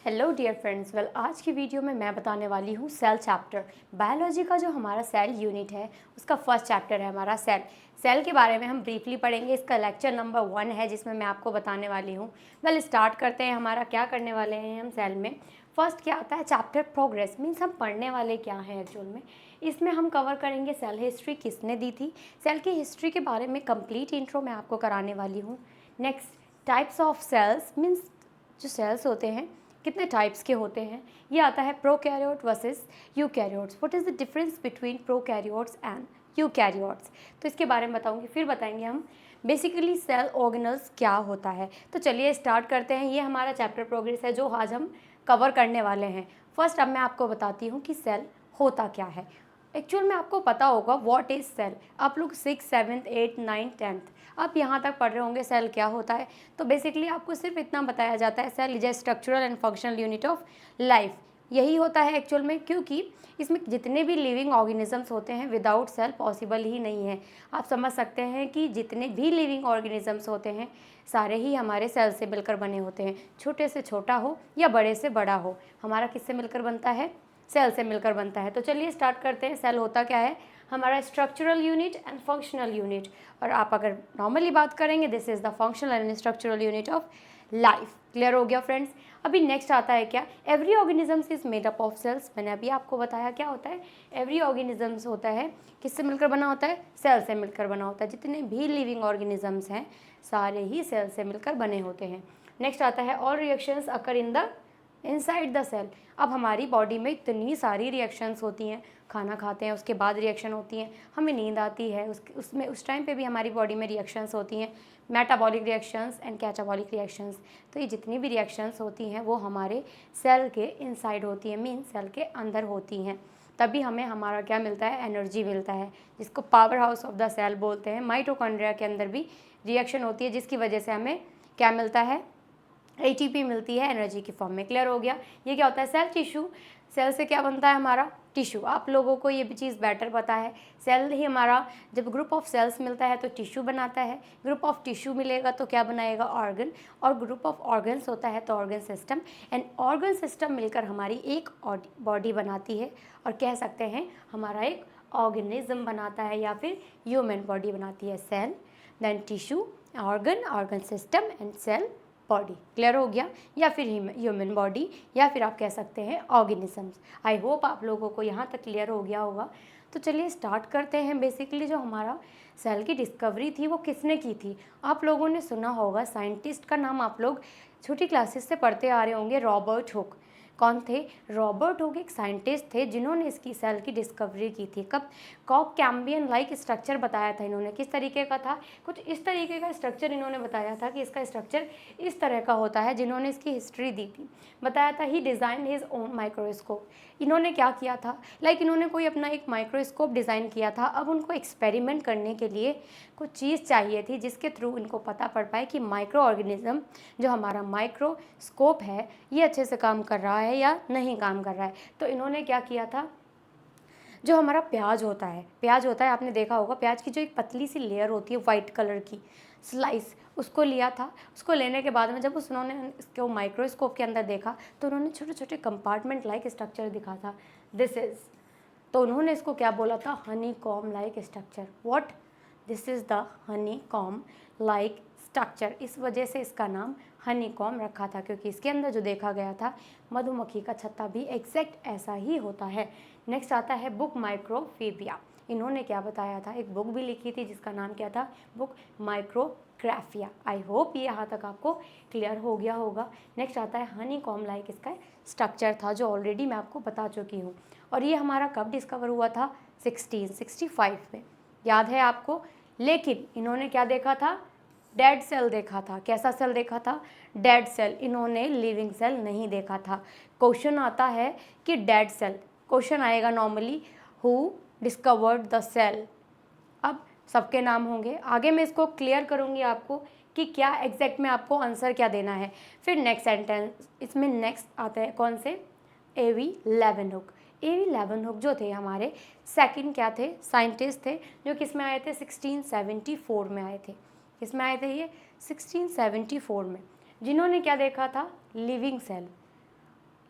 Hello dear friends. आज की video में मैं बताने वाली हूँ सेल चैप्टर। बायोलॉजी का जो हमारा सेल यूनिट है उसका फर्स्ट चैप्टर है हमारा सेल। सेल के बारे में हम ब्रीफली पढ़ेंगे। इसका लेक्चर नंबर 1 है जिसमें मैं आपको बताने वाली हूँ। स्टार्ट करते हैं। हमारा क्या करने वाले हैं हम सेल में। फर्स्ट क्या आता है चैप्टर प्रोग्रेस, मीन्स हम पढ़ने वाले क्या हैं एक्चुअल में। इसमें हम कवर करेंगे सेल हिस्ट्री किसने दी थी, सेल की हिस्ट्री के बारे में कंप्लीट इंट्रो मैं आपको कराने वाली हूँ। Next types of cells, means जो सेल्स होते हैं कितने टाइप्स के होते हैं। ये आता है prokaryote versus eukaryotes. What is the difference between prokaryotes and eukaryotes, तो इसके बारे में बताऊंगी। फिर बताएंगे हम बेसिकली सेल ऑर्गेनल्स क्या होता है। तो चलिए स्टार्ट करते हैं। ये हमारा चैप्टर प्रोग्रेस है जो आज हम कवर करने वाले हैं। फर्स्ट अब मैं आपको बताती हूँ कि सेल होता क्या है। एक्चुअल में आपको पता होगा व्हाट इज़ सेल। आप लोग 6, 7, 8, 9, 10 आप यहाँ तक पढ़ रहे होंगे सेल क्या होता है। तो बेसिकली आपको सिर्फ इतना बताया जाता है cell is a structural and functional unit of life. यही होता है एक्चुअल में, क्योंकि इसमें जितने भी लिविंग ऑर्गेनिजम्स होते हैं विदाउट सेल पॉसिबल ही नहीं है। आप समझ सकते हैं कि जितने भी लिविंग ऑर्गेनिजम्स होते हैं सारे ही हमारे सेल से मिलकर बने होते हैं। छोटे से छोटा हो या बड़े से बड़ा हो, हमारा किससे मिलकर बनता है, सेल से मिलकर बनता है। तो चलिए स्टार्ट करते हैं। सेल होता क्या है हमारा structural unit and functional unit. और आप अगर नॉर्मली बात करेंगे this is the functional and structural unit of life. Clear हो गया फ्रेंड्स। अभी नेक्स्ट आता है क्या, every organisms is made up of cells. मैंने अभी आपको बताया क्या होता है, एवरी ऑर्गेनिजम्स होता है किससे मिलकर बना होता है, सेल से मिलकर बना होता है। जितने भी लिविंग ऑर्गेनिजम्स हैं सारे ही सेल से मिलकर बने होते हैं। नेक्स्ट आता है all reactions occur in the inside the cell. अब हमारी बॉडी में इतनी सारी रिएक्शंस होती हैं, खाना खाते हैं उसके बाद रिएक्शन होती हैं, हमें नींद आती है उसमें उस टाइम पे भी हमारी बॉडी में रिएक्शंस होती हैं, metabolic reactions and catabolic reactions. तो ये जितनी भी रिएक्शंस होती हैं वो हमारे सेल के इनसाइड होती हैं, मीन सेल के अंदर होती हैं। तभी हमें हमारा क्या मिलता है, एनर्जी मिलता है, जिसको power house of the cell बोलते हैं। माइटोकॉन्ड्रिया के अंदर भी रिएक्शन होती है जिसकी वजह से हमें क्या मिलता है, ATP मिलती है एनर्जी की फॉर्म में। क्लियर हो गया। ये क्या होता है सेल टिश्यू। सेल से क्या बनता है हमारा टिश्यू। आप लोगों को ये भी चीज़ बेटर पता है, सेल ही हमारा जब ग्रुप ऑफ सेल्स मिलता है तो टिश्यू बनाता है, ग्रुप ऑफ टिश्यू मिलेगा तो क्या बनाएगा, ऑर्गन, और ग्रुप ऑफ ऑर्गन्स होता है तो organ system, and organ system मिलकर हमारी एक बॉडी बनाती है और कह सकते हैं हमारा एक ऑर्गेनिज्म बनाता है या फिर ह्यूमन बॉडी बनाती है। Cell then tissue, organ, organ system and cell body. Clear हो गया, या फिर ह्यूमन बॉडी या फिर आप कह सकते हैं ऑर्गेनिजम्स। आई होप आप लोगों को यहाँ तक क्लियर हो गया होगा। तो चलिए स्टार्ट करते हैं। बेसिकली जो हमारा सेल की डिस्कवरी थी वो किसने की थी। आप लोगों ने सुना होगा, साइंटिस्ट का नाम आप लोग छोटी क्लासेस से पढ़ते आ रहे होंगे, रॉबर्ट हुक। कौन थे, रॉबर्ट हुक एक साइंटिस्ट थे जिन्होंने इसकी सेल की डिस्कवरी की थी। कब, कॉक कैम्बियन लाइक स्ट्रक्चर बताया था इन्होंने। किस तरीके का था, कुछ इस तरीके का स्ट्रक्चर इन्होंने बताया था कि इसका स्ट्रक्चर इस तरह का होता है। जिन्होंने इसकी हिस्ट्री दी थी बताया था, ही डिज़ाइन हिज ओन माइक्रोस्कोप। इन्होंने क्या किया था, इन्होंने कोई अपना एक माइक्रोस्कोप डिज़ाइन किया था। अब उनको एक्सपेरिमेंट करने के लिए कुछ चीज़ चाहिए थी जिसके थ्रू इनको पता पड़ पाए कि माइक्रो ऑर्गेनिज्म जो हमारा माइक्रोस्कोप है ये अच्छे से काम कर रहा है या नहीं काम कर रहा है। तो इन्होंने क्या किया था, जो हमारा प्याज होता है आपने देखा होगा, प्याज की जो एक पतली सी लेयर होती है वाइट कलर की स्लाइस, उसको लिया था। उसको लेने के बाद में जब उन्होंने इसको माइक्रोस्कोप के अंदर देखा तो उन्होंने छोटे छोटे कंपार्टमेंट लाइक स्ट्रक्चर दिखा था, दिस इज़। तो उन्होंने इसको क्या बोला था, Honey com like structure. What, this is the honey com like structure. इस वजह से इसका नाम हनी कॉम रखा था, क्योंकि इसके अंदर जो देखा गया था मधुमक्खी का छत्ता भी एग्जैक्ट ऐसा ही होता है। नेक्स्ट आता है बुक माइक्रोफेबिया। इन्होंने क्या बताया था, एक बुक भी लिखी थी जिसका नाम क्या था, बुक माइक्रोग्राफिया। आई होप ये यहाँ तक आपको क्लियर हो गया होगा। नेक्स्ट आता है हनी कॉम लाइक, इसका स्ट्रक्चर था जो ऑलरेडी मैं आपको बता चुकी हूँ। और ये हमारा कब डिस्कवर हुआ था, 1665 में, याद है आपको। लेकिन इन्होंने क्या देखा था, डेड सेल देखा था। कैसा सेल देखा था, डेड सेल। इन्होंने लिविंग सेल नहीं देखा था। क्वेश्चन आता है कि डेड सेल, क्वेश्चन आएगा normally, who discovered the cell. अब सबके नाम होंगे, आगे मैं इसको क्लियर करूँगी आपको कि क्या एग्जैक्ट में आपको आंसर क्या देना है। फिर नेक्स्ट सेंटेंस, इसमें नेक्स्ट आते हैं कौन से, एवी लेवेनहुक। एवी लेवेनहुक जो थे हमारे सेकंड क्या थे, साइंटिस्ट थे, जो किस में आए थे, 1674 में आए थे। किसमें आए थे ये, 1674 में, जिन्होंने क्या देखा था, लिविंग सेल।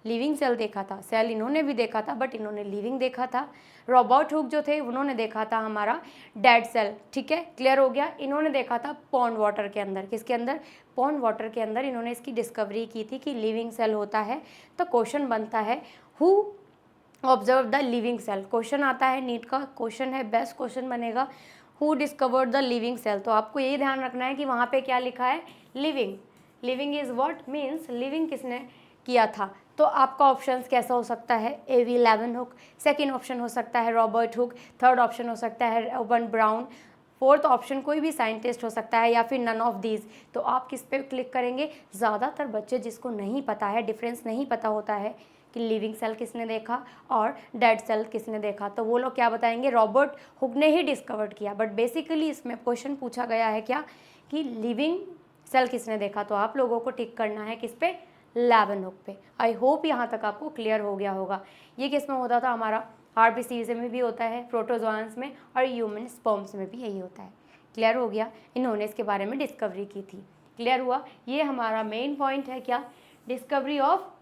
लिविंग सेल देखा था, सेल इन्होंने भी देखा था बट इन्होंने लिविंग देखा था। रॉबर्ट हुक जो थे उन्होंने देखा था हमारा डेड सेल, ठीक है, क्लियर हो गया। इन्होंने देखा था पॉन्ड वाटर के अंदर, किसके अंदर, पॉन्ड वाटर के अंदर इन्होंने इसकी डिस्कवरी की थी कि लिविंग सेल होता है। तो क्वेश्चन बनता है who observe the living cell, question आता है, नीट का क्वेश्चन है, बेस्ट क्वेश्चन बनेगा, who discovered the living cell. तो आपको यही ध्यान रखना है कि वहाँ पे क्या लिखा है, living. Living is what means living किसने किया था। तो आपका ऑप्शन कैसा हो सकता है, एवी लेवनहुक, सेकेंड ऑप्शन हो सकता है रॉबर्ट हुक, थर्ड ऑप्शन हो सकता है अर्बन ब्राउन, फोर्थ ऑप्शन कोई भी साइंटिस्ट हो सकता है, या फिर नन ऑफ दीज। तो आप किस पे क्लिक करेंगे, ज़्यादातर बच्चे जिसको नहीं पता है, डिफरेंस नहीं पता होता है कि लिविंग सेल किसने देखा और डेड सेल किसने देखा, तो वो लोग क्या बताएंगे, रॉबर्ट हुक ने ही डिस्कवर्ड किया। बट बेसिकली इसमें क्वेश्चन पूछा गया है क्या, कि लिविंग सेल किसने देखा। तो आप लोगों को टिक करना है किस पे, लेवनहुक पे। आई होप यहाँ तक आपको क्लियर हो गया होगा। ये किस में होता था हमारा, आरबीसीज में भी होता है, प्रोटोजोआंस में, और ह्यूमन स्पर्म्स में भी यही होता है। क्लियर हो गया, इन्होंने इसके बारे में डिस्कवरी की थी। क्लियर हुआ, ये हमारा मेन पॉइंट है क्या, discovery of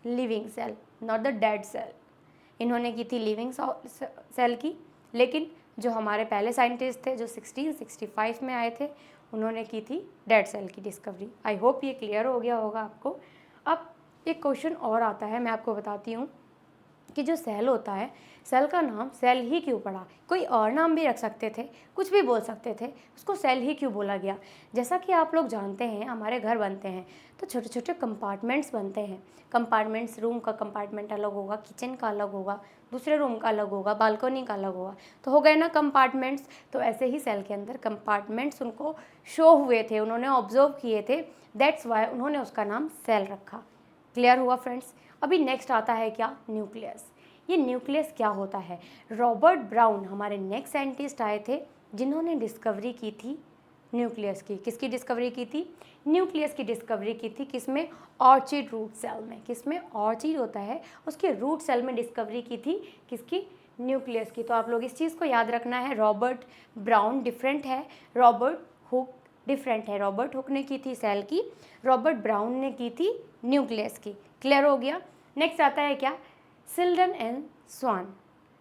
living cell not the dead cell. इन्होंने की थी लिविंग सेल की, लेकिन जो हमारे पहले साइंटिस्ट थे जो 1665 में आए थे उन्होंने की थी डेड सेल की डिस्कवरी। आई होप ये क्लियर हो गया होगा आपको। अब एक क्वेश्चन और आता है, मैं आपको बताती हूँ कि जो सेल होता है, सेल का नाम सेल ही क्यों पड़ा। कोई और नाम भी रख सकते थे, कुछ भी बोल सकते थे, उसको सेल ही क्यों बोला गया। जैसा कि आप लोग जानते हैं हमारे घर बनते हैं तो छोटे छोटे कंपार्टमेंट्स बनते हैं। कंपार्टमेंट्स, रूम का कंपार्टमेंट अलग होगा, किचन का अलग होगा, दूसरे रूम का अलग होगा, बालकनी का अलग होगा, तो हो गए ना कंपार्टमेंट्स। तो ऐसे ही सेल के अंदर कंपार्टमेंट्स उनको शो हुए थे, उन्होंने ऑब्जर्व किए थे, दैट्स वाई उन्होंने उसका नाम सेल रखा। क्लियर हुआ फ्रेंड्स। अभी नेक्स्ट आता है क्या, न्यूक्लियस। ये न्यूक्लियस क्या होता है, रॉबर्ट ब्राउन हमारे नेक्स्ट साइंटिस्ट आए थे जिन्होंने डिस्कवरी की थी न्यूक्लियस की। किसकी डिस्कवरी की थी, न्यूक्लियस की डिस्कवरी की थी, किसमें, ऑर्चिड रूट सेल में। किसमें, ऑर्चिड होता है उसके रूट सेल में डिस्कवरी की थी, किसकी, न्यूक्लियस की। तो आप लोग इस चीज़ को याद रखना है, रॉबर्ट ब्राउन डिफरेंट है, रॉबर्ट हुक डिफरेंट है। रॉबर्ट हुक ने की थी सेल की, रॉबर्ट ब्राउन ने की थी न्यूक्लियस की। क्लियर हो गया। नेक्स्ट आता है क्या, सिल्डन एंड स्वान।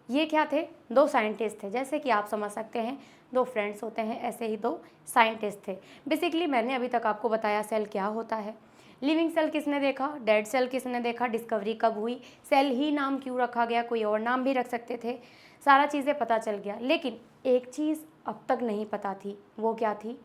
ये क्या थे, दो साइंटिस्ट थे, जैसे कि आप समझ सकते हैं दो फ्रेंड्स होते हैं, ऐसे ही दो साइंटिस्ट थे। बेसिकली मैंने अभी तक आपको बताया सेल क्या होता है, लिविंग सेल किसने देखा, डेड सेल किसने देखा, डिस्कवरी कब हुई, सेल ही नाम क्यों रखा गया, कोई और नाम भी रख सकते थे, सारा चीज़ें पता चल गया। लेकिन एक चीज़ अब तक नहीं पता थी, वो क्या थी,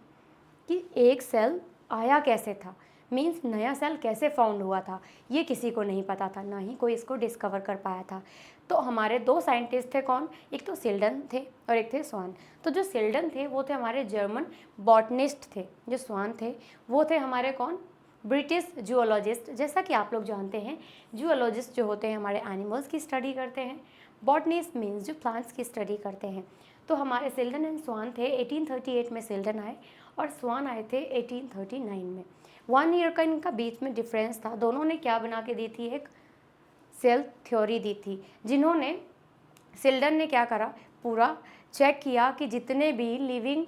कि एक सेल आया कैसे था, मीन्स नया सेल कैसे फाउंड हुआ था, ये किसी को नहीं पता था, ना ही कोई इसको डिस्कवर कर पाया था। तो हमारे दो साइंटिस्ट थे, कौन, एक तो सिल्डन थे और एक थे स्वान। तो जो सिल्डन थे वो थे हमारे जर्मन बॉटनिस्ट थे, जो स्वान थे वो थे हमारे कौन, ब्रिटिश जूलॉजिस्ट। जैसा कि आप लोग जानते हैं जूलॉजिस्ट जो होते हैं हमारे एनिमल्स की स्टडी करते हैं, बॉटनिस्ट मीन्स जो प्लांट्स की स्टडी करते हैं। तो हमारे सिल्डन एंड स्वान थे, 1838 में सिल्डन आए और स्वान आए थे 1839 में। 1 ईयर का इनका बीच में डिफरेंस था। दोनों ने क्या बना के दी थी, एक सेल थ्योरी दी थी, जिन्होंने, सिल्डन ने क्या करा, पूरा चेक किया कि जितने भी लिविंग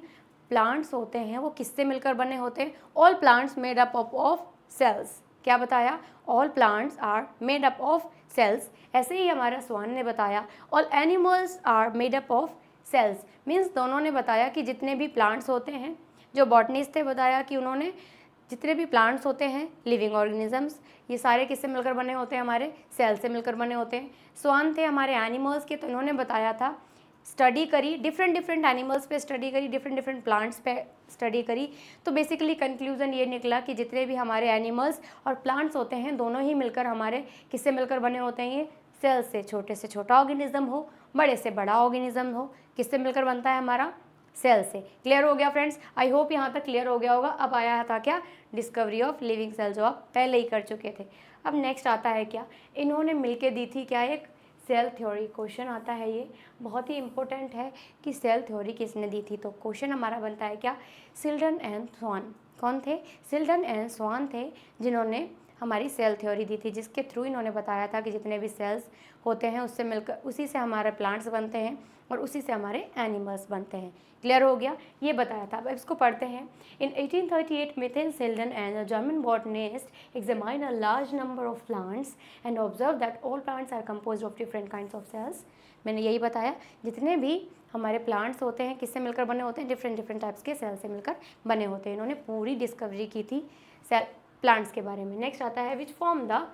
प्लांट्स होते हैं वो किससे मिलकर बने होते हैं, all plants made up of cells. क्या बताया, all plants are made up of cells. ऐसे ही हमारा स्वान ने बताया all animals are made up of cells. Means दोनों ने बताया कि जितने भी प्लांट्स होते हैं, जो बॉटनिस्ट थे बताया कि उन्होंने जितने भी प्लांट्स होते हैं, लिविंग ऑर्गेनिजम्स, ये सारे किससे मिलकर बने होते हैं, हमारे सेल से मिलकर बने होते हैं। स्वान थे हमारे एनिमल्स के, तो इन्होंने बताया था, स्टडी करी, डिफरेंट एनिमल्स पे स्टडी करी, डिफरेंट प्लांट्स पे स्टडी करी। तो बेसिकली कंक्लूजन ये निकला कि जितने भी हमारे एनिमल्स और प्लांट्स होते हैं दोनों ही मिलकर हमारे किससे मिलकर बने होते हैं, ये सेल से। छोटे से छोटा ऑर्गेनिज्म हो, बड़े से बड़ा ऑर्गेनिज्म हो, किससे मिलकर बनता है, हमारा सेल से। क्लियर हो गया फ्रेंड्स, आई होप यहाँ तक क्लियर हो गया होगा। अब आया था क्या, डिस्कवरी ऑफ लिविंग सेल, जो आप पहले ही कर चुके थे। अब नेक्स्ट आता है क्या, इन्होंने मिलके दी थी क्या, एक सेल थ्योरी। क्वेश्चन आता है, ये बहुत ही इंपॉर्टेंट है कि सेल थ्योरी किसने दी थी। तो क्वेश्चन हमारा बनता है क्या, सिल्डन एंड स्वान। कौन थे, सिल्डन एंड स्वान थे जिन्होंने हमारी सेल थ्योरी दी थी, जिसके थ्रू इन्होंने बताया था कि जितने भी सेल्स होते हैं उससे मिलकर उसी से हमारे प्लांट्स बनते हैं और उसी से हमारे एनिमल्स बनते हैं। क्लियर हो गया, ये बताया था। अब इसको पढ़ते हैं। In 1838 Matthias Schleiden and a German botanist examined a large number of plants and observe that all plants are composed of different kinds of cells. मैंने यही बताया, जितने भी हमारे प्लांट्स होते हैं किससे मिलकर बने होते हैं, डिफरेंट डिफरेंट टाइप्स के सेल से मिलकर बने होते हैं। इन्होंने पूरी डिस्कवरी की थी सेल प्लांट्स के बारे में। नेक्स्ट आता है which form the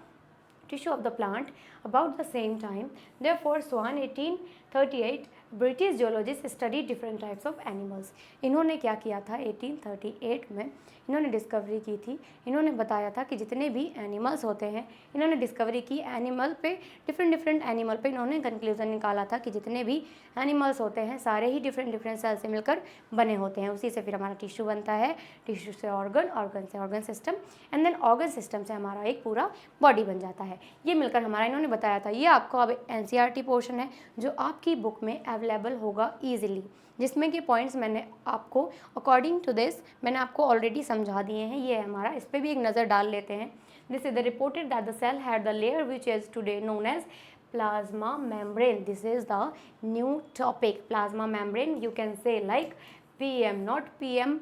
tissue of the plant about the same time. Therefore, Swan 1838 British geologist study different types of animals. इन्होंने क्या किया था 1838 में, इन्होंने डिस्कवरी की थी। इन्होंने बताया था कि जितने भी एनिमल्स होते हैं, इन्होंने डिस्कवरी की एनिमल पे, डिफरेंट एनिमल पे इन्होंने कंक्लूजन निकाला था कि जितने भी एनिमल्स होते हैं सारे ही डिफरेंट सेल से मिलकर बने होते हैं। उसी से फिर हमारा टिश्यू बनता है, टिश्यू से ऑर्गन से organ system, and then organ system से हमारा एक पूरा बॉडी बन जाता है। ये मिलकर हमारा इन्होंने बताया था। ये आपको अब NCERT पोर्शन है जो आपकी बुक में अवेलेबल होगा ईजिली, जिसमें कि पॉइंट्स मैंने आपको अकॉर्डिंग टू दिस मैंने आपको ऑलरेडी समझा दिए हैं। ये हमारा, इस पर भी एक नज़र डाल लेते हैं। This is the reported that the cell had the layer which is today known as plasma membrane. This is the new topic, plasma membrane. You can say like PM, not PM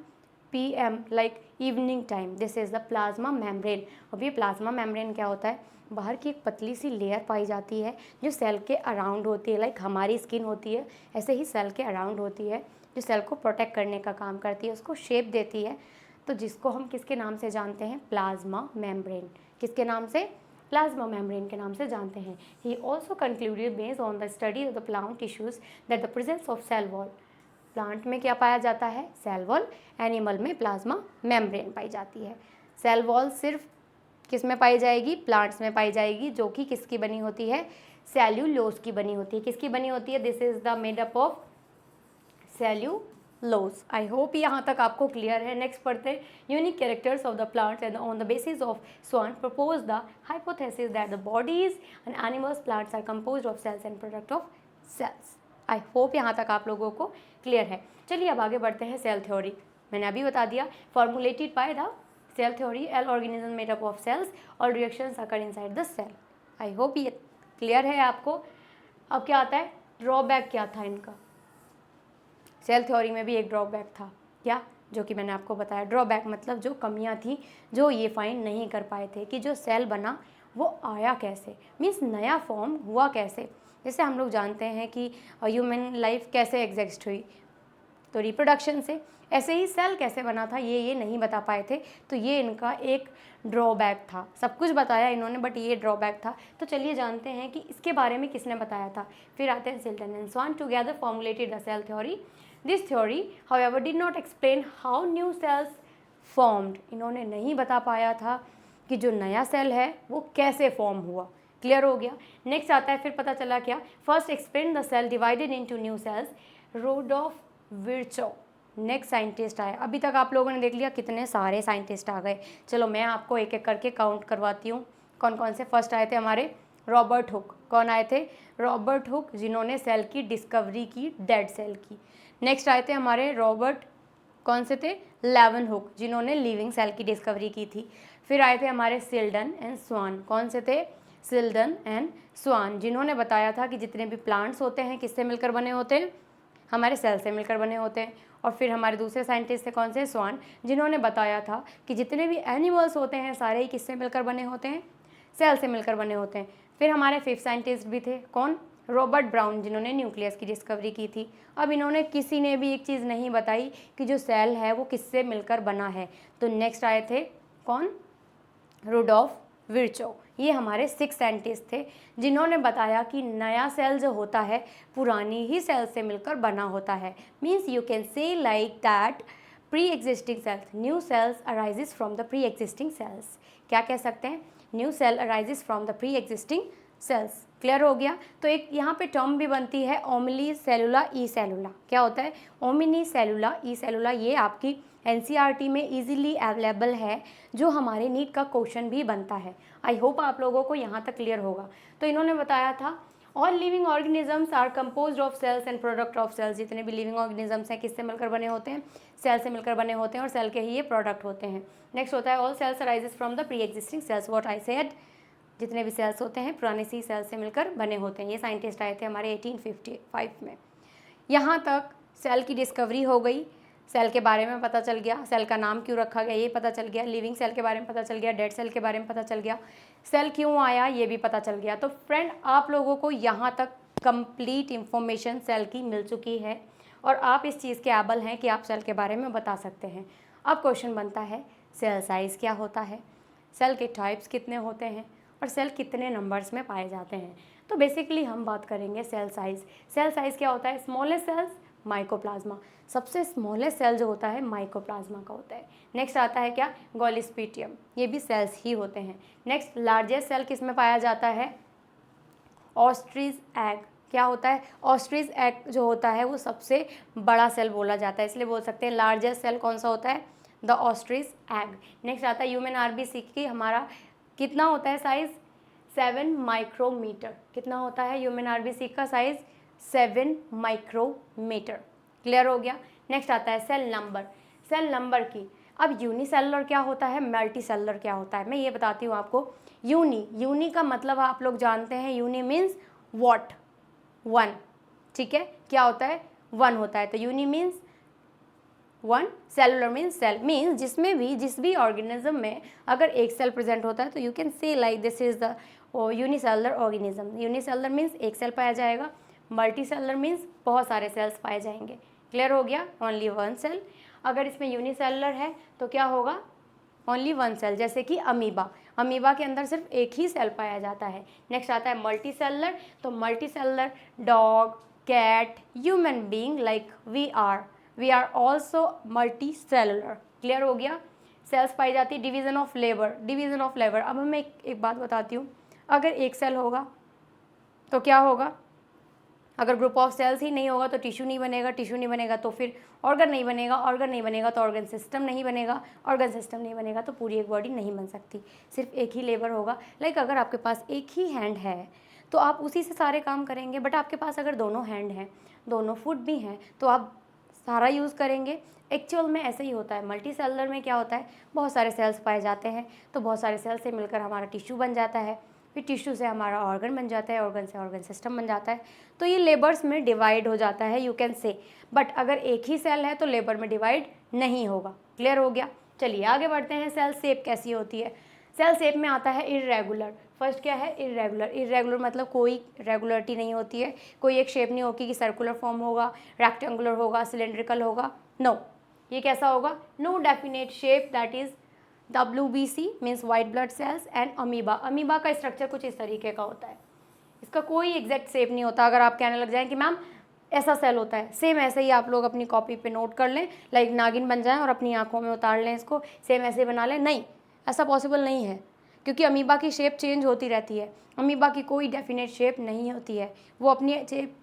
like evening time. This is the plasma membrane. अब ये plasma membrane क्या होता है? बाहर की एक पतली सी layer पाई जाती है जो सेल के अराउंड होती है, लाइक हमारी स्किन होती है ऐसे ही सेल के अराउंड होती है, जो सेल को प्रोटेक्ट करने का काम करती है, उसको शेप देती है। तो जिसको हम किसके नाम से जानते हैं? Plasma membrane. किसके नाम से? प्लाज्मा मेम्ब्रेन के नाम से जानते हैं। He also concluded based on the study of the plant tissues that the presence of cell wall. Plant में क्या पाया जाता है? Cell wall. एनिमल में प्लाज्मा मेम्ब्रेन पाई जाती है। सेल वॉल सिर्फ किस में पाई जाएगी? प्लांट्स में पाई जाएगी, जो कि किसकी बनी होती है? सेल्यूलोज की बनी होती है। किसकी बनी होती है? This is the made up of cellulose. I hope यहाँ तक आपको क्लियर है। नेक्स्ट पढ़ते हैं unique characters of the plants and on the basis of Schwann propose the hypothesis that the bodies and animals plants are composed of cells and product of cells. I hope यहाँ तक आप लोगों को clear है। चलिए अब आगे बढ़ते हैं सेल थ्योरी। मैंने अभी बता दिया, formulated by the cell theory, all organism made up of cells, all reactions occur inside the cell. I hope ये क्लियर है आपको। अब क्या आता है? ड्रॉबैक क्या था इनका? सेल थ्योरी में भी एक ड्रॉबैक था, क्या? जो कि मैंने आपको बताया। ड्रॉबैक मतलब जो कमियां थी जो ये फाइंड नहीं कर पाए थे कि जो सेल बना वो आया कैसे, मीन्स नया फॉर्म हुआ कैसे। जैसे हम लोग जानते हैं कि ह्यूमन लाइफ कैसे एग्जिस्ट हुई, तो रिप्रोडक्शन से। ऐसे ही सेल कैसे बना था ये नहीं बता पाए थे, तो ये इनका एक ड्रॉबैक था। सब कुछ बताया इन्होंने बट ये ड्रॉबैक था। तो चलिए जानते हैं कि इसके बारे में किसने बताया था। फिर आते हैं Schleiden and Schwann together formulated the cell theory. This theory however did not explain how new cells formed. इन्होंने नहीं बता पाया था कि जो नया सेल है वो कैसे फॉर्म हुआ। क्लियर हो गया। नेक्स्ट आता है, फिर पता चला क्या? First explain the cell divided into new cells, Rudolf Virchow. Next scientist आए। अभी तक आप लोगों ने देख लिया कितने सारे साइंटिस्ट आ गए। चलो मैं आपको एक एक करके काउंट करवाती हूँ कौन कौन से। फर्स्ट आए थे हमारे रॉबर्ट हुक। कौन आए थे? रॉबर्ट हुक, जिन्होंने सेल की डिस्कवरी की, डेड सेल की। नेक्स्ट आए थे हमारे रॉबर्ट, कौन से थे? लेवन हुक, जिन्होंने लिविंग सेल की डिस्कवरी की थी। फिर आए थे हमारे सिल्डन एंड स्वान। कौन से थे? सिल्डन एंड स्वान, जिन्होंने बताया था कि जितने भी प्लांट्स होते हैं किससे मिलकर बने होते हैं? हमारे सेल से मिलकर बने होते हैं। और फिर हमारे दूसरे साइंटिस्ट थे कौन से? स्वान, जिन्होंने बताया था कि जितने भी एनिमल्स होते हैं सारे ही किससे मिलकर बने होते हैं? सेल से मिलकर बने होते हैं। फिर हमारे फिफ्थ साइंटिस्ट भी थे कौन? रॉबर्ट ब्राउन, जिन्होंने न्यूक्लियस की डिस्कवरी की थी। अब इन्होंने किसी ने भी एक चीज़ नहीं बताई कि जो सेल है वो किससे मिलकर बना है। तो नेक्स्ट आए थे कौन? Rudolf Virchow. ये हमारे सिक्स साइंटिस्ट थे जिन्होंने बताया कि नया सेल जो होता है पुरानी ही सेल से मिलकर बना होता है। Means you can say like that pre existing cells, new cells arises from the pre existing cells. क्या कह सकते हैं? New cell arises from the pre existing cells. Clear हो गया। तो एक यहाँ पे टर्म भी बनती है ओमनी सेलुला ई सेलुला। क्या होता है? ओमनी सेलुला ई सेलुला। ये आपकी NCERT में इजीली अवेलेबल है, जो हमारे नीट का क्वेश्चन भी बनता है। आई होप आप लोगों को यहाँ तक क्लियर होगा। तो इन्होंने बताया था all living organisms are composed of cells and product of cells. जितने भी लिविंग ऑर्गेनिजम्स हैं किससे मिलकर बने होते हैं? सेल से मिलकर बने होते हैं और सेल के ही ये प्रोडक्ट होते हैं। नेक्स्ट होता है all cells arises from the pre existing cells. What I said, जितने भी सेल्स होते हैं पुराने सी सेल से मिलकर बने होते हैं। ये साइंटिस्ट आए थे हमारे 1855 में। यहाँ तक सेल की डिस्कवरी हो गई, सेल के बारे में पता चल गया, सेल का नाम क्यों रखा गया ये पता चल गया, लिविंग सेल के बारे में पता चल गया, डेड सेल के बारे में पता चल गया, सेल क्यों आया ये भी पता चल गया। तो फ्रेंड आप लोगों को यहाँ तक कंप्लीट इंफॉर्मेशन सेल की मिल चुकी है और आप इस चीज़ के एबल हैं कि आप सेल के बारे में बता सकते हैं। अब क्वेश्चन बनता है सेल साइज़ क्या होता है, सेल के टाइप्स कितने होते हैं और सेल कितने नंबर्स में पाए जाते हैं। तो बेसिकली हम बात करेंगे सेल साइज़। सेल साइज़ क्या होता है? स्मॉलेस्ट सेल्स माइकोप्लाज्मा, सबसे स्मॉलेस्ट सेल जो होता है माइकोप्लाज्मा का होता है। नेक्स्ट आता है क्या? गोलिस्पीडियम, ये भी सेल्स ही होते हैं। नेक्स्ट लार्जेस्ट सेल किस में पाया जाता है? Ostrich egg. क्या होता है? ऑस्ट्रिच एग जो होता है वो सबसे बड़ा सेल बोला जाता है, इसलिए बोल सकते हैं लार्जेस्ट सेल कौन सा होता है? The ostrich egg. नेक्स्ट आता है ह्यूमन आरबीसी की हमारा कितना होता है साइज़? 7 माइक्रोमीटर। कितना होता है ह्यूमन आरबीसी का साइज़? 7 माइक्रोमीटर। क्लियर हो गया। नेक्स्ट आता है सेल नंबर। सेल नंबर की अब यूनिसेलुलर क्या होता है, मल्टी सेलुलर क्या होता है, मैं ये बताती हूँ आपको। यूनी का मतलब आप लोग जानते हैं, यूनी मीन्स व्हाट? 1, ठीक है। क्या होता है? 1 होता है, तो uni means 1, cellular means cell means जिस भी ऑर्गेनिज्म में अगर एक सेल प्रेजेंट होता है तो you can say like this is the unicellular organism. Unicellular means एक सेल पाया जाएगा, मल्टी सेलुलर मीन्स बहुत सारे सेल्स पाए जाएंगे। क्लियर हो गया? Only 1 cell. अगर इसमें यूनिसेलुलर है तो क्या होगा? ओनली 1 सेल, जैसे कि अमीबा। अमीबा के अंदर सिर्फ एक ही सेल पाया जाता है। नेक्स्ट आता है मल्टी सेलुलर। तो multi cellular dog, cat, human being like we are also multi cellular. Clear हो गया? सेल्स पाई जाती है। Division of labour. अब मैं एक बात बताती हूँ, अगर एक सेल होगा तो क्या होगा? अगर ग्रुप ऑफ सेल्स ही नहीं होगा तो टिश्यू नहीं बनेगा तो फिर ऑर्गन नहीं बनेगा तो ऑर्गन सिस्टम नहीं बनेगा तो पूरी एक बॉडी नहीं बन सकती। सिर्फ एक ही लेबर होगा। लाइक अगर आपके पास एक ही हैंड है तो आप उसी से सारे काम करेंगे, बट आपके पास अगर दोनों हैंड हैं, दोनों फुट भी हैं, तो आप सारा यूज़ करेंगे। एक्चुअल में ऐसे ही होता है। मल्टी सेलुलर में क्या होता है? बहुत सारे सेल्स पाए जाते हैं, तो बहुत सारे सेल्स से मिलकर हमारा टिश्यू बन जाता है, फिर टिश्यू से हमारा ऑर्गन बन जाता है, ऑर्गन से ऑर्गन सिस्टम बन जाता है। तो ये लेबर्स में डिवाइड हो जाता है, यू कैन से। बट अगर एक ही सेल है तो लेबर में डिवाइड नहीं होगा। क्लियर हो गया? चलिए आगे बढ़ते हैं। सेल शेप कैसी होती है? सेल शेप में आता है इर्रेगुलर। फर्स्ट क्या है? इर्रेगुलर मतलब कोई रेगुलरिटी नहीं होती है, कोई एक शेप नहीं होगी कि सर्कुलर फॉर्म होगा, रेक्टेंगुलर होगा, सिलेंड्रिकल होगा। नो, ये कैसा होगा? No definite shape, that is WBC means white blood cells and amoeba का स्ट्रक्चर कुछ इस तरीके का होता है। इसका कोई एग्जैक्ट शेप नहीं होता। अगर आप कहने लग जाएं कि मैम ऐसा सेल होता है, सेम ऐसे ही आप लोग अपनी कॉपी पे नोट कर लें, लाइक नागिन बन जाएं और अपनी आंखों में उतार लें इसको, सेम ऐसे बना लें, नहीं, ऐसा पॉसिबल नहीं है, क्योंकि अमीबा की शेप चेंज होती रहती है। अमीबा की कोई डेफिनेट शेप नहीं होती है, वो अपनी शेप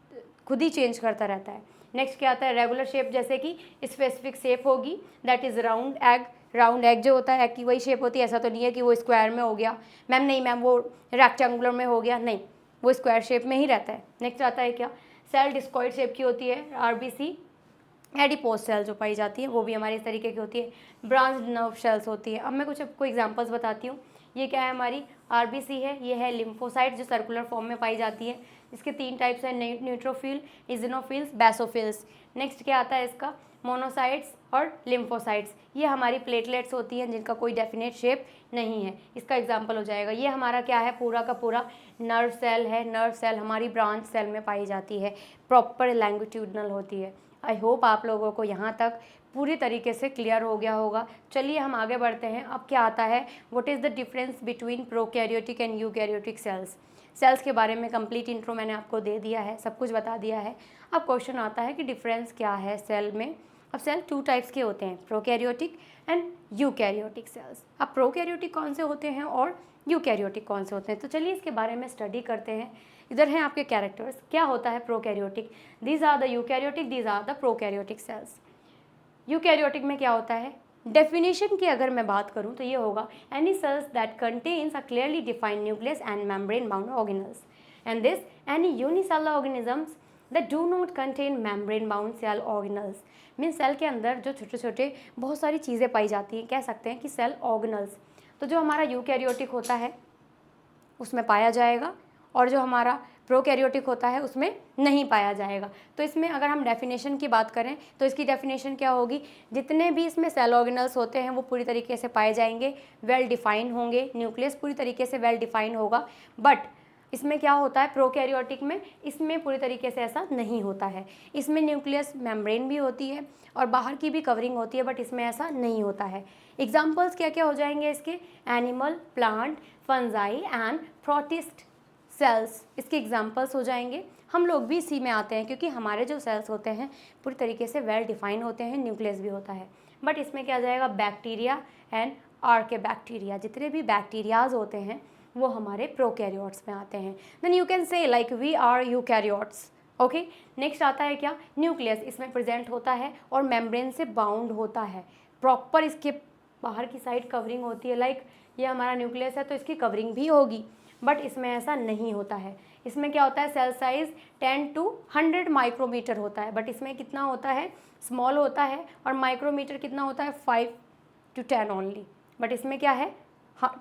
खुद ही चेंज करता रहता है। नेक्स्ट क्या आता है? रेगुलर शेप, जैसे कि स्पेसिफिक शेप होगी, दैट इज़ राउंड एग जो होता है, एग की वही शेप होती है। ऐसा तो नहीं है कि वो स्क्वायर में हो गया, मैम नहीं मैम वो रेक्टेंगुलर में हो गया, नहीं, वो स्क्वायर शेप में ही रहता है। नेक्स्ट आता है क्या? सेल डिस्कॉइड शेप की होती है, RBC। एडिपोज सेल जो पाई जाती है वो भी हमारी इस तरीके की होती है। ब्रांच नर्व सेल्स होती है। अब मैं कुछ आपको एग्जांपल्स बताती हूँ। ये क्या है? हमारी RBC है, ये है लिम्फोसाइट जो सर्कुलर फॉर्म में पाई जाती है। इसके 3 टाइप्स हैं, न्यूट्रोफिल, इजिनोफिल्स, बेसोफिल्स। नेक्स्ट क्या आता है इसका? मोनोसाइट्स और लिम्फोसाइट्स। ये हमारी प्लेटलेट्स होती हैं जिनका कोई डेफिनेट शेप नहीं है। इसका एग्जाम्पल हो जाएगा, ये हमारा क्या है? पूरा का पूरा नर्व सेल है। नर्व सेल हमारी ब्रांच सेल में पाई जाती है, प्रॉपर लैंगिट्यूडनल होती है। आई होप आप लोगों को यहाँ तक पूरी तरीके से क्लियर हो गया होगा। चलिए हम आगे बढ़ते हैं। अब क्या आता है? What is the difference between prokaryotic and eukaryotic cells. Cells के बारे में कंप्लीट इंट्रो मैंने आपको दे दिया है, सब कुछ बता दिया है। अब क्वेश्चन आता है कि डिफरेंस क्या है सेल में। अब सेल 2 टाइप्स के होते हैं, प्रोकैरियोटिक एंड यूकैरियोटिक सेल्स। अब प्रोकैरियोटिक कौन से होते हैं और यूकैरियोटिक कौन से होते हैं, तो चलिए इसके बारे में स्टडी करते हैं। इधर हैं आपके कैरेक्टर्स। क्या होता है prokaryotic? These are the eukaryotic, these are the prokaryotic cells. Eukaryotic में क्या होता है? डेफिनेशन की अगर मैं बात करूं तो ये होगा, any cells that contains a clearly defined nucleus and membrane bound organelles. And this any unicellular organisms that do not contain membrane bound cell organelles. Mean cell के अंदर जो छोटे छोटे बहुत सारी चीज़ें पाई जाती हैं, कह सकते हैं कि सेल ऑर्गेनल्स। तो जो हमारा यूकैरियोटिक होता है उसमें पाया जाएगा, और जो हमारा प्रोकैरियोटिक होता है उसमें नहीं पाया जाएगा। तो इसमें अगर हम डेफिनेशन की बात करें तो इसकी डेफिनेशन क्या होगी, जितने भी इसमें सेल ऑर्गेनल्स होते हैं वो पूरी तरीके से पाए जाएंगे, वेल डिफाइन होंगे, न्यूक्लियस पूरी तरीके से वेल डिफाइन होगा। बट इसमें क्या होता है प्रोकैरियोटिक में, इसमें पूरी तरीके से ऐसा नहीं होता है। इसमें न्यूक्लियस मेम्ब्रेन भी होती है और बाहर की भी कवरिंग होती है, बट इसमें ऐसा नहीं होता है। एग्जाम्पल्स क्या क्या हो जाएंगे इसके, animal, plant, fungi and protist cells इसके एग्जाम्पल्स हो जाएंगे। हम लोग भी इसी में आते हैं क्योंकि हमारे जो सेल्स होते हैं पूरी तरीके से वेल डिफाइन होते हैं, न्यूक्लियस भी होता है। बट इसमें क्या आ जाएगा, बैक्टीरिया एंड आर्केबैक्टीरिया, जितने भी बैक्टीरियाज होते हैं वो हमारे प्रोकैरियोट्स में आते हैं। Then you can say like we are eukaryotes. Okay, next आता है क्या, न्यूक्लियस इसमें प्रेजेंट होता है और मेम्ब्रेन से बाउंड होता है, प्रॉपर इसके बाहर की साइड कवरिंग होती है। लाइक ये हमारा न्यूक्लियस है तो इसकी कवरिंग भी होगी, बट इसमें ऐसा नहीं होता है। इसमें क्या होता है, सेल साइज 10 to 100 माइक्रोमीटर होता है, बट इसमें कितना होता है, स्मॉल होता है, और माइक्रोमीटर कितना होता है, 5 to 10 ओनली। बट इसमें क्या है,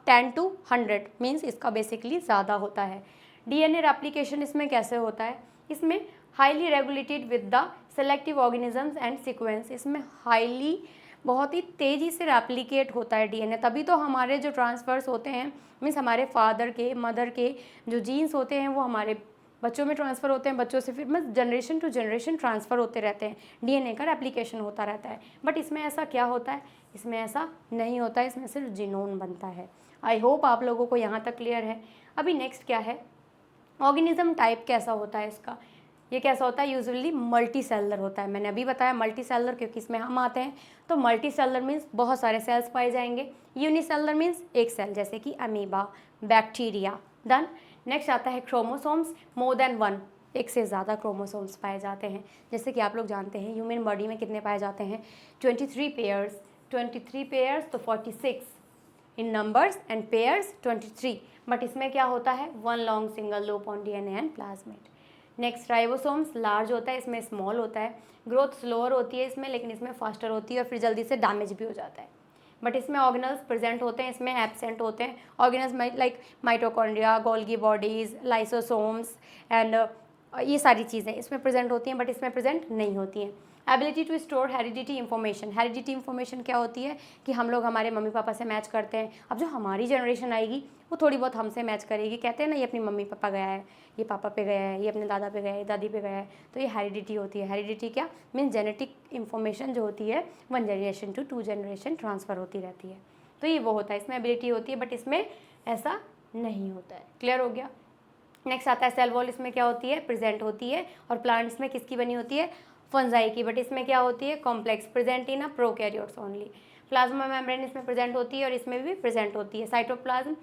10 to 100 मीन्स इसका बेसिकली ज़्यादा होता है। डीएनए रेप्लिकेशन इसमें कैसे होता है, इसमें highly regulated with the selective organisms and sequence. इसमें हाईली बहुत ही तेज़ी से रेप्लिकेट होता है डीएनए, तभी तो हमारे जो ट्रांसफर्स होते हैं, मीन्स हमारे फादर के, मदर के जो जीन्स होते हैं वो हमारे बच्चों में ट्रांसफ़र होते हैं, बच्चों से फिर means generation to generation transfer होते रहते हैं, डीएनए का रेप्लिकेशन होता रहता है। बट इसमें ऐसा क्या होता है, इसमें ऐसा नहीं होता है, इसमें सिर्फ जीनोम बनता है। आई होप आप लोगों को यहाँ तक क्लियर है। अभी नेक्स्ट क्या है, ऑर्गेनिज्म टाइप कैसा होता है इसका, ये कैसा होता है, यूजुअली मल्टी सेलर होता है। मैंने अभी बताया मल्टी सेलर क्योंकि इसमें हम आते हैं। तो मल्टी सेलर मीन्स बहुत सारे सेल्स पाए जाएंगे, यूनिसेलर मीन्स एक सेल जैसे कि अमीबा, बैक्टीरिया। डन। नेक्स्ट आता है क्रोमोसोम्स, मोर देन 1, एक से ज़्यादा क्रोमोसोम्स पाए जाते हैं। जैसे कि आप लोग जानते हैं ह्यूमन बॉडी में कितने पाए जाते हैं, 23 पेयर्स, 23 पेयर्स तो 46 इन नंबर्स एंड पेयर्स 23। बट इसमें क्या होता है, 1 long single loop on DNA and plasmid. Next ribosomes large होता है, इसमें स्मॉल होता है, ग्रोथ स्लोअर होती है इसमें, लेकिन इसमें फास्टर होती है और फिर जल्दी से डैमेज भी हो जाता है। बट इसमें ऑर्गेनल्स प्रेजेंट होते हैं, इसमें एब्सेंट होते हैं। Organelles like mitochondria, Golgi bodies, lysosomes and ये सारी चीज़ें इसमें प्रेजेंट होती हैं, बट इसमें प्रेजेंट नहीं होती हैं। Ability to store heredity information, heredity information क्या होती है कि हम लोग हमारे मम्मी पापा से मैच करते हैं, अब जो हमारी जनरेशन आएगी वो थोड़ी बहुत हमसे मैच करेगी। कहते हैं ना, ये अपनी मम्मी पापा गया है, ये पापा पे गया है, ये अपने दादा पे गया है, दादी पे गया है, तो ये हेरिडिटी होती है। हेरिडिटी क्या मीन्स जेनेटिक इन्फॉर्मेशन जो होती है 1 जनरेशन to 2 जनरेशन ट्रांसफ़र होती रहती है। तो ये वो होता है, इसमें एबिलिटी होती है, बट इसमें ऐसा नहीं होता है। क्लियर हो गया। नेक्स्ट आता है सेल वॉल, इसमें क्या होती है, प्रेजेंट होती है, और प्लांट्स में किसकी बनी होती है, फंजाई की, बट इसमें क्या होती है, complex, present in a prokaryotes only. Plasma membrane इसमें प्रेजेंट होती है और इसमें भी प्रेजेंट होती है। साइटोप्लाज्म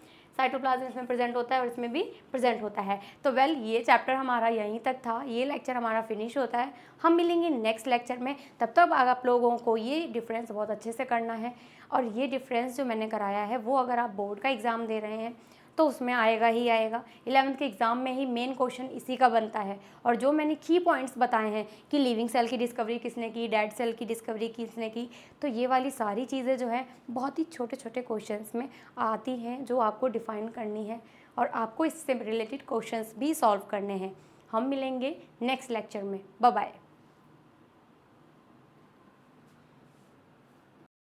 इसमें प्रेजेंट होता है और इसमें भी प्रेजेंट होता है। तो वेल ये चैप्टर हमारा यहीं तक था, ये लेक्चर हमारा फिनिश होता है। हम मिलेंगे नेक्स्ट लेक्चर में, तब तक आप लोगों को ये डिफरेंस बहुत अच्छे से करना है। और ये डिफरेंस जो मैंने कराया है वो अगर आप बोर्ड का एग्ज़ाम दे रहे हैं तो उसमें आएगा ही आएगा। 11th के एग्ज़ाम में ही मेन क्वेश्चन इसी का बनता है। और जो मैंने की पॉइंट्स बताए हैं कि लिविंग सेल की डिस्कवरी किसने की, डेड सेल की डिस्कवरी किसने की, तो ये वाली सारी चीज़ें जो हैं बहुत ही छोटे छोटे क्वेश्चंस में आती हैं जो आपको डिफ़ाइन करनी है, और आपको इससे रिलेटेड क्वेश्चंस भी सॉल्व करने हैं। हम मिलेंगे नेक्स्ट लेक्चर में। Bye bye.